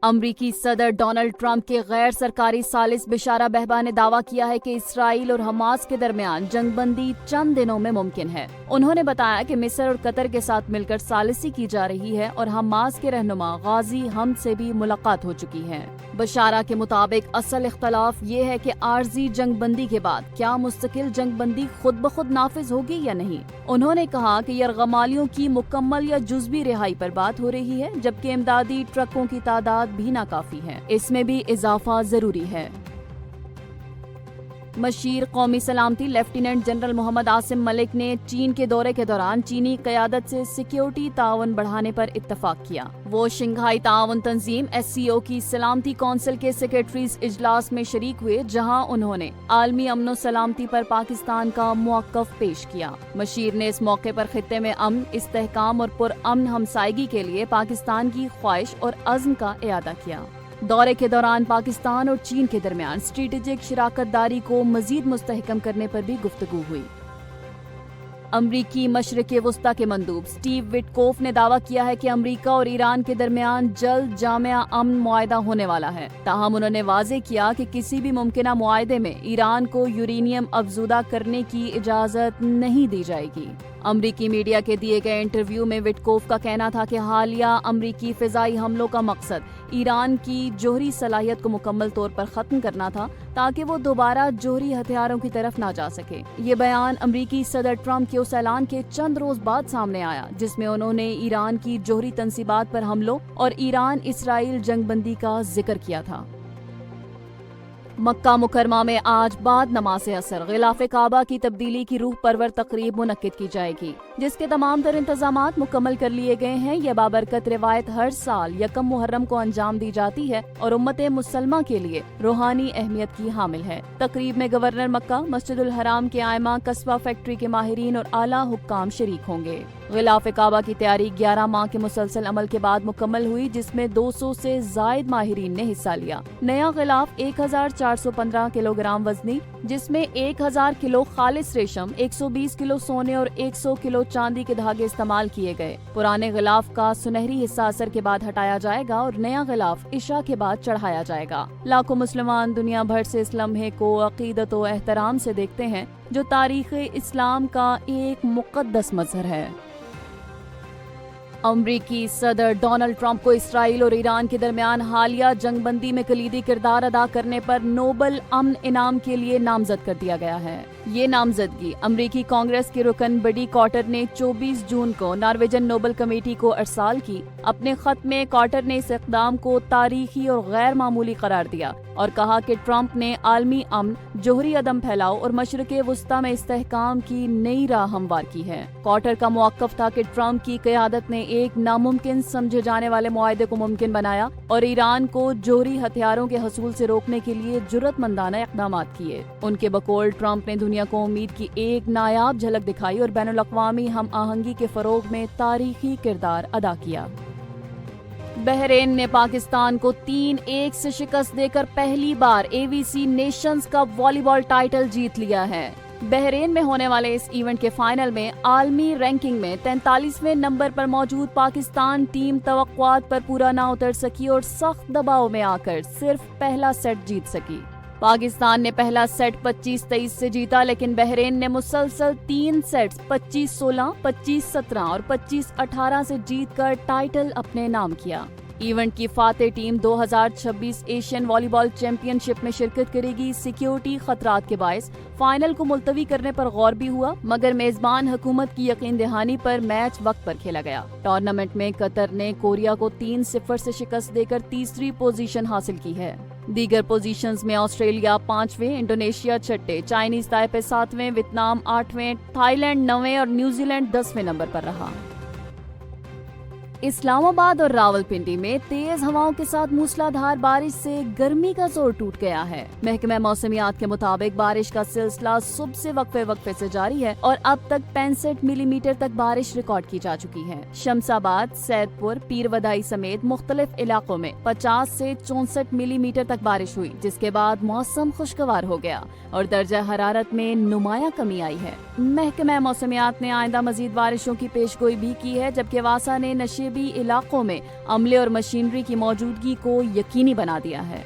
امریکی صدر Donald Trump کے غیر سرکاری ثالث بشارہ بہبا نے دعویٰ کیا ہے کہ اسرائیل اور حماس کے درمیان جنگ بندی چند دنوں میں ممکن ہے۔ انہوں نے بتایا کہ مصر اور قطر کے ساتھ مل کر ثالثی کی جا رہی ہے اور حماس کے رہنما غازی حمد سے بھی ملاقات ہو چکی ہے۔ بشارہ کے مطابق اصل اختلاف یہ ہے کہ عارضی جنگ بندی کے بعد کیا مستقل جنگ بندی خود بخود نافذ ہوگی یا نہیں۔ انہوں نے کہا کہ یرغمالیوں کی مکمل یا جزوی رہائی پر بات ہو رہی ہے، جبکہ امدادی ٹرکوں کی تعداد بھی ناکافی ہے، اس میں بھی اضافہ ضروری ہے۔ مشیر قومی سلامتی لیفٹیننٹ جنرل محمد عاصم ملک نے چین کے دورے کے دوران چینی قیادت سے سیکیورٹی تعاون بڑھانے پر اتفاق کیا۔ وہ شنگھائی تعاون تنظیم SCO کی سلامتی کونسل کے سیکریٹریز اجلاس میں شریک ہوئے، جہاں انہوں نے عالمی امن و سلامتی پر پاکستان کا موقف پیش کیا۔ مشیر نے اس موقع پر خطے میں امن، استحکام اور پرامن ہمسائیگی کے لیے پاکستان کی خواہش اور عزم کا اعادہ کیا۔ دورے کے دوران پاکستان اور چین کے درمیان اسٹریٹجک شراکت داری کو مزید مستحکم کرنے پر بھی گفتگو ہوئی۔ امریکی مشرق وسطی کے مندوب اسٹیو وٹکوف نے دعویٰ کیا ہے کہ امریکہ اور ایران کے درمیان جلد جامع امن معاہدہ ہونے والا ہے، تاہم انہوں نے واضح کیا کہ کسی بھی ممکنہ معاہدے میں ایران کو یورینیم افزودہ کرنے کی اجازت نہیں دی جائے گی۔ امریکی میڈیا کے دیے گئے انٹرویو میں وٹکوف کا کہنا تھا کہ حالیہ امریکی فضائی حملوں کا مقصد ایران کی جوہری صلاحیت کو مکمل طور پر ختم کرنا تھا تاکہ وہ دوبارہ جوہری ہتھیاروں کی طرف نہ جا سکے۔ یہ بیان امریکی صدر ٹرمپ کے اس اعلان کے چند روز بعد سامنے آیا جس میں انہوں نے ایران کی جوہری تنصیبات پر حملوں اور ایران اسرائیل جنگ بندی کا ذکر کیا تھا۔ مکہ مکرمہ میں آج بعد نماز عصر غلاف کعبہ کی تبدیلی کی روح پرور تقریب منعقد کی جائے گی، جس کے تمام تر انتظامات مکمل کر لیے گئے ہیں۔ یہ بابرکت روایت ہر سال یکم محرم کو انجام دی جاتی ہے اور امت مسلمہ کے لیے روحانی اہمیت کی حامل ہے۔ تقریب میں گورنر مکہ، مسجد الحرام کے ائمہ، قصبہ فیکٹری کے ماہرین اور اعلیٰ حکام شریک ہوں گے۔ غلاف کعبہ کی تیاری 11 ماہ کے مسلسل عمل کے بعد مکمل ہوئی، جس میں 200 سے زائد ماہرین نے حصہ لیا۔ نیا غلاف 1415 کلو گرام وزنی، جس میں 1000 کلو خالص ریشم، 120 کلو سونے اور 100 کلو چاندی کے دھاگے استعمال کیے گئے۔ پرانے غلاف کا سنہری حصہ عصر کے بعد ہٹایا جائے گا اور نیا غلاف عشاء کے بعد چڑھایا جائے گا۔ لاکھوں مسلمان دنیا بھر سے اس لمحے کو عقیدت و احترام سے دیکھتے ہیں، جو تاریخ اسلام کا ایک مقدس مظہر ہے۔ امریکی صدر ڈونلڈ ٹرمپ کو اسرائیل اور ایران کے درمیان حالیہ جنگ بندی میں کلیدی کردار ادا کرنے پر نوبل امن انعام کے لیے نامزد کر دیا گیا ہے۔ یہ نامزدگی امریکی کانگریس کے رکن بڈی کارٹر نے 24 جون کو نارویجن نوبل کمیٹی کو ارسال کی۔ اپنے خط میں کارٹر نے اس اقدام کو تاریخی اور غیر معمولی قرار دیا اور کہا کہ ٹرمپ نے عالمی امن، جوہری عدم پھیلاؤ اور مشرق وسطی میں استحکام کی نئی راہ ہموار کی ہے۔ کارٹر کا موقف تھا کہ ٹرمپ کی قیادت نے ایک ناممکن سمجھے جانے والے معاہدے کو ممکن بنایا اور ایران کو جوہری ہتھیاروں کے حصول سے روکنے کے لیے جرأت مندانہ اقدامات کیے۔ ان کے بقول ٹرمپ نے دنیا کو امید کی ایک نایاب جھلک دکھائی اور بین الاقوامی ہم آہنگی کے فروغ میں تاریخی کردار ادا کیا۔ بحرین نے پاکستان کو 3-1 سے شکست دے کر پہلی بار AVC نیشنز کپ والی بال ٹائٹل جیت لیا ہے۔ بحرین میں ہونے والے اس ایونٹ کے فائنل میں عالمی رینکنگ میں 43ویں نمبر پر موجود پاکستان ٹیم توقعات پر پورا نہ اتر سکی اور سخت دباؤ میں آ کر صرف پہلا سیٹ جیت سکی۔ پاکستان نے پہلا سیٹ 25-23 سے جیتا، لیکن بحرین نے مسلسل 3 سیٹس 25-16، 25-17 اور 25-18 سے جیت کر ٹائٹل اپنے نام کیا۔ ایونٹ کی فاتح ٹیم 2026 ایشین والی بال چیمپئن شپ میں شرکت کرے گی۔ سیکیورٹی خطرات کے باعث فائنل کو ملتوی کرنے پر غور بھی ہوا، مگر میزبان حکومت کی یقین دہانی پر میچ وقت پر کھیلا گیا۔ ٹورنامنٹ میں قطر نے کوریا کو 3-0 سے شکست دے کر تیسری پوزیشن حاصل کی ہے۔ دیگر پوزیشنز میں آسٹریلیا 5ویں، انڈونیشیا 6، چائنیز تائپے 7ویں، ویتنام 8ویں، تھائی لینڈ 9ویں اور نیوزی لینڈ 10ویں نمبر پر رہا۔ اسلام آباد اور راولپنڈی میں تیز ہواؤں کے ساتھ موسلادھار بارش سے گرمی کا زور ٹوٹ گیا ہے۔ محکمہ موسمیات کے مطابق بارش کا سلسلہ صبح سے وقفے سے جاری ہے اور اب تک 65 ملی میٹر تک بارش ریکارڈ کی جا چکی ہے۔ شمس آباد، سید پور، پیر ودائی سمیت مختلف علاقوں میں 50 سے 64 ملی میٹر تک بارش ہوئی، جس کے بعد موسم خوشگوار ہو گیا اور درجہ حرارت میں نمایاں کمی آئی ہے۔ محکمہ موسمیات نے آئندہ مزید بارشوں کی پیش گوئی بھی کی ہے، جبکہ واسا نے نشیب سرحدی علاقوں میں عملے اور مشینری کی موجودگی کو یقینی بنا دیا ہے۔